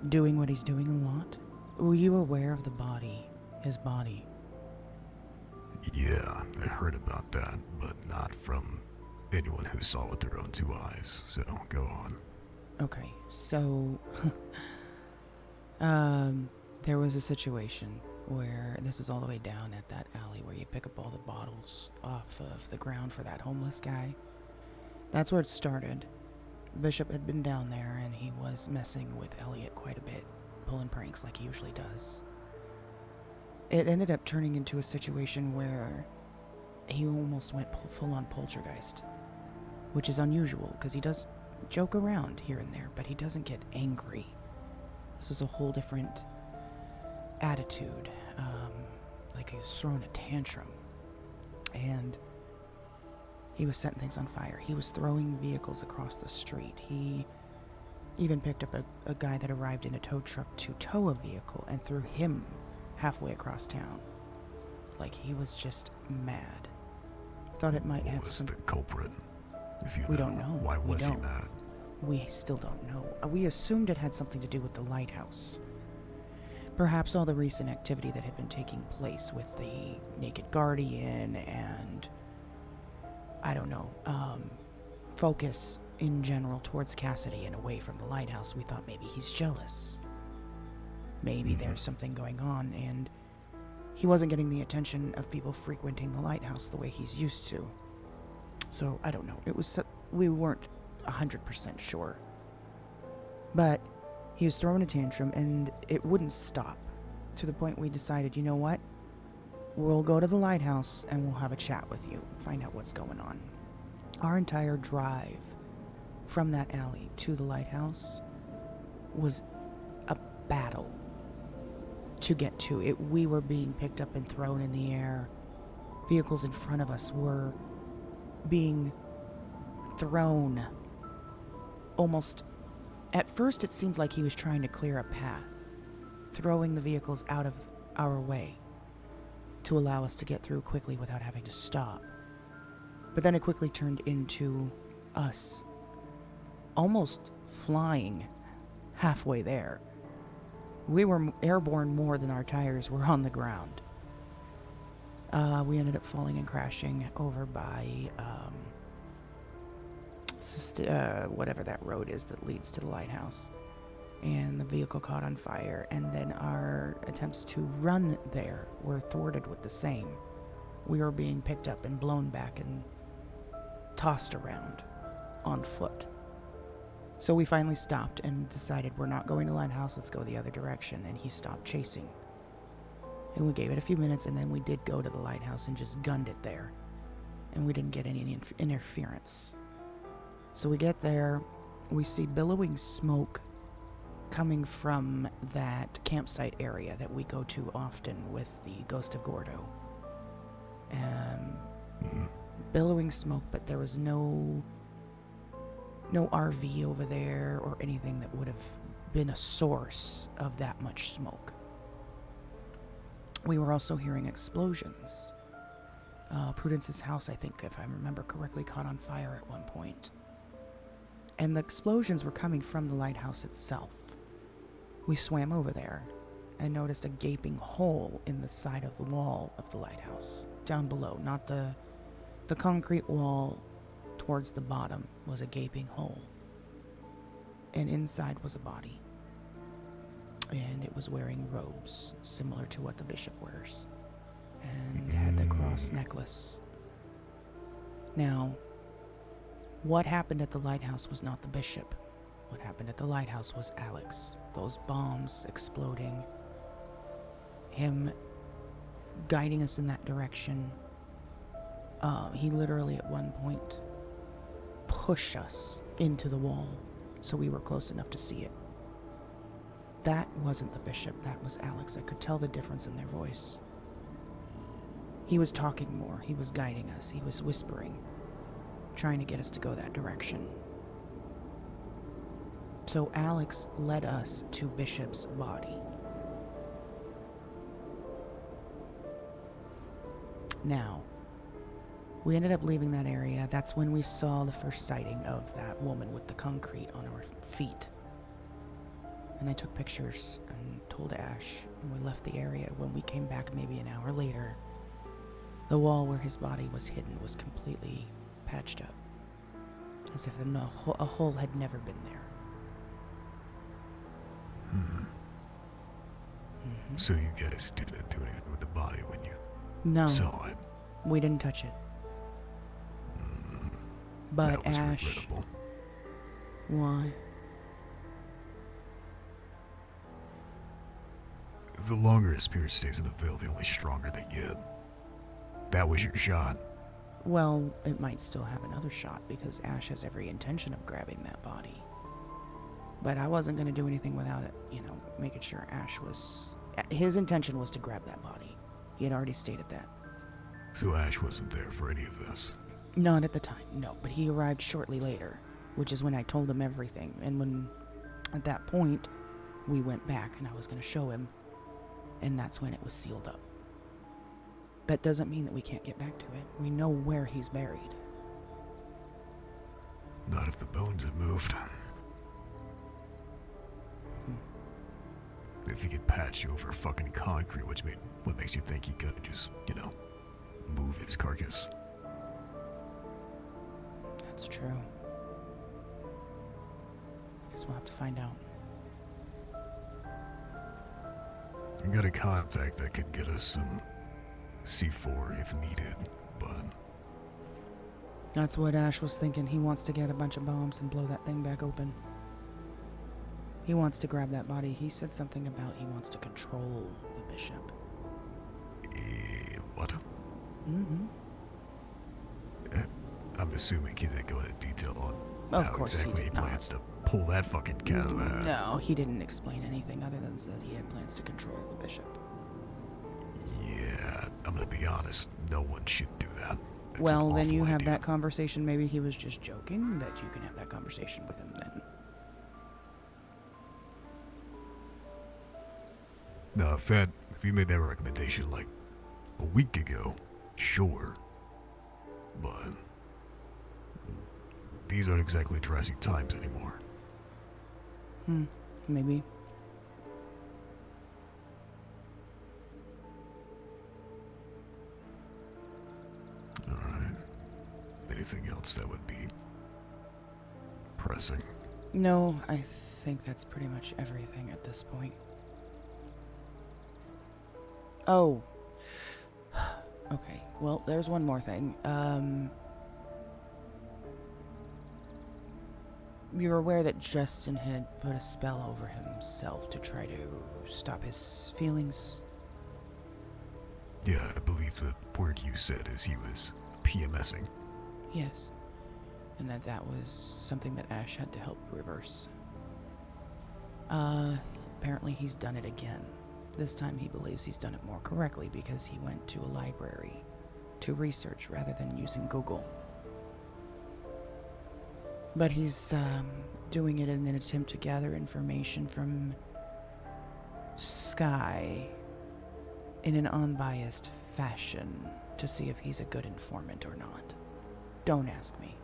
doing what he's doing a lot? Were you aware of the body? His body? Yeah, I heard about that, but not from anyone who saw with their own two eyes, so go on. Okay, so there was a situation where this is all the way down at that alley where you pick up all the bottles off of the ground for that homeless guy. That's where it started. Bishop had been down there and he was messing with Elliot quite a bit, pulling pranks like he usually does. It ended up turning into a situation where he almost went full on poltergeist, which is unusual because he does joke around here and there, but he doesn't get angry. This was a whole different attitude, like he's throwing a tantrum. And he was setting things on fire. He was throwing vehicles across the street. He even picked up a guy that arrived in a tow truck to tow a vehicle and threw him halfway across town. Like he was just mad. Thought it might have some... What was the culprit? If you We don't know. Why We was he don't. mad? We still don't know. We assumed it had something to do with the lighthouse. Perhaps all the recent activity that had been taking place with the Naked Guardian and, I don't know, focus in general towards Cassidy and away from the lighthouse. We thought maybe he's jealous. Maybe there's something going on and he wasn't getting the attention of people frequenting the lighthouse the way he's used to. So, I don't know. We weren't 100% sure. But he was throwing a tantrum and it wouldn't stop, to the point we decided, you know what? We'll go to the lighthouse and we'll have a chat with you, find out what's going on. Our entire drive from that alley to the lighthouse was a battle to get to it. We were being picked up and thrown in the air. Vehicles in front of us were being thrown almost... At first it seemed like he was trying to clear a path, throwing the vehicles out of our way to allow us to get through quickly without having to stop. But then it quickly turned into us almost flying halfway there. We were airborne more than our tires were on the ground. We ended up falling and crashing over by whatever that road is that leads to the lighthouse. And the vehicle caught on fire, and then our attempts to run there were thwarted with the same. We were being picked up and blown back and tossed around on foot. So we finally stopped and decided we're not going to lighthouse, let's go the other direction, and he stopped chasing. And we gave it a few minutes, and then we did go to the lighthouse and just gunned it there. And we didn't get any interference. So we get there, we see billowing smoke coming from that campsite area that we go to often with the Ghost of Gordo. Billowing smoke, but there was no RV over there or anything that would have been a source of that much smoke. We were also hearing explosions. Prudence's house, I think, if I remember correctly, caught on fire at one point. And the explosions were coming from the lighthouse itself. We swam over there and noticed a gaping hole in the side of the wall of the lighthouse. Down below, not the concrete wall towards the bottom was a gaping hole. And inside was a body. And it was wearing robes, similar to what the bishop wears. And had the cross necklace. Now, what happened at the lighthouse was not the bishop. What happened at the lighthouse was Alex. Those bombs exploding. Him guiding us in that direction. He literally at one point pushed us into the wall so we were close enough to see it. That wasn't the bishop, that was Alex. I could tell the difference in their voice. He was talking more, he was guiding us, he was whispering, trying to get us to go that direction. So Alex led us to Bishop's body. Now, we ended up leaving that area. That's when we saw the first sighting of that woman with the concrete on her feet. and I took pictures and told Ash, and we left the area. When we came back maybe an hour later, the wall where his body was hidden was completely patched up, as if a hole had never been there. So you guys didn't do anything with the body when you No, saw it? we didn't touch it. But That was Ash, regrettable. why? The longer a spirit stays in the veil, the only stronger they get. That was your shot. Well, it might still have another shot because Ash has every intention of grabbing that body. But I wasn't going to do anything without it, making sure Ash was... His intention was to grab that body. He had already stated that. So Ash wasn't there for any of this. Not at the time, no. But he arrived shortly later, which is when I told him everything. And when, at that point, we went back and I was going to show him. And that's when it was sealed up. That doesn't mean that we can't get back to it. We know where he's buried. Not if the bones have moved. If he could patch you over fucking concrete, what makes you think he could just, move his carcass? That's true. Guess we'll have to find out. I got a contact that could get us some C4 if needed, but That's what Ash was thinking. He wants to get a bunch of bombs and blow that thing back open. He wants to grab that body. He said something about he wants to control the bishop. What? Mm-hmm. I'm assuming he didn't go into detail on Of how course he exactly he did not. plans to pull that fucking cat out of the hat. No, he didn't explain anything other than that he had plans to control the bishop. Yeah, I'm gonna be honest, no one should do that. That's Well, an then you awful have idea. that conversation. Maybe he was just joking, but you can have that conversation with him then. No, if you made that recommendation like a week ago, sure. But these aren't exactly dressy times anymore. Maybe. Alright. Anything else that would be pressing? No, I think that's pretty much everything at this point. Oh. Okay, well, there's one more thing. You're aware that Justin had put a spell over himself to try to stop his feelings? Yeah, I believe the word you said is he was PMSing. Yes. And that was something that Ash had to help reverse. Apparently he's done it again. This time he believes he's done it more correctly because he went to a library to research rather than using Google. But he's doing it in an attempt to gather information from Sky in an unbiased fashion to see if he's a good informant or not. Don't ask me.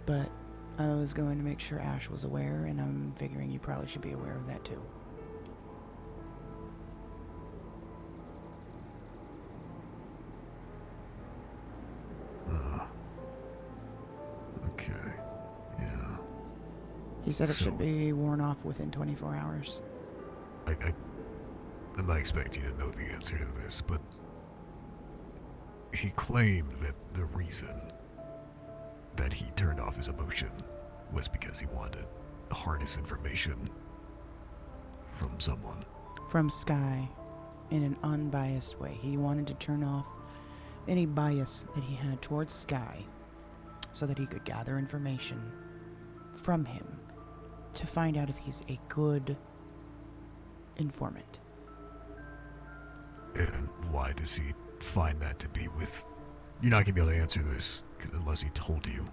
But I was going to make sure Ash was aware, and I'm figuring you probably should be aware of that too. Okay. Yeah. He said it So- should be worn off within 24 hours. I'm not expecting you to know the answer to this, but he claimed that the reason that he turned off his emotion was because he wanted to harness information from someone. From Sky in an unbiased way. He wanted to turn off any bias that he had towards Sky so that he could gather information from him to find out if he's a good informant. And why does he find that to be with... You're not going to be able to answer this unless he told you.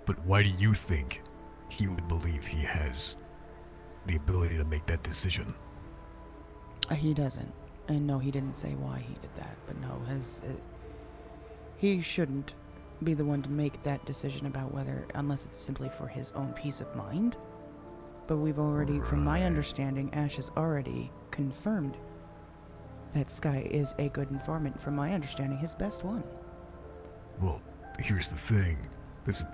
But why do you think he would believe he has the ability to make that decision? He doesn't. And no, he didn't say why he did that. But no, he shouldn't be the one to make that decision about whether, unless it's simply for his own peace of mind, But we've already, from my Right. understanding, Ash has already confirmed that Sky is a good informant. From my understanding, his best one. Well, here's the thing. There's a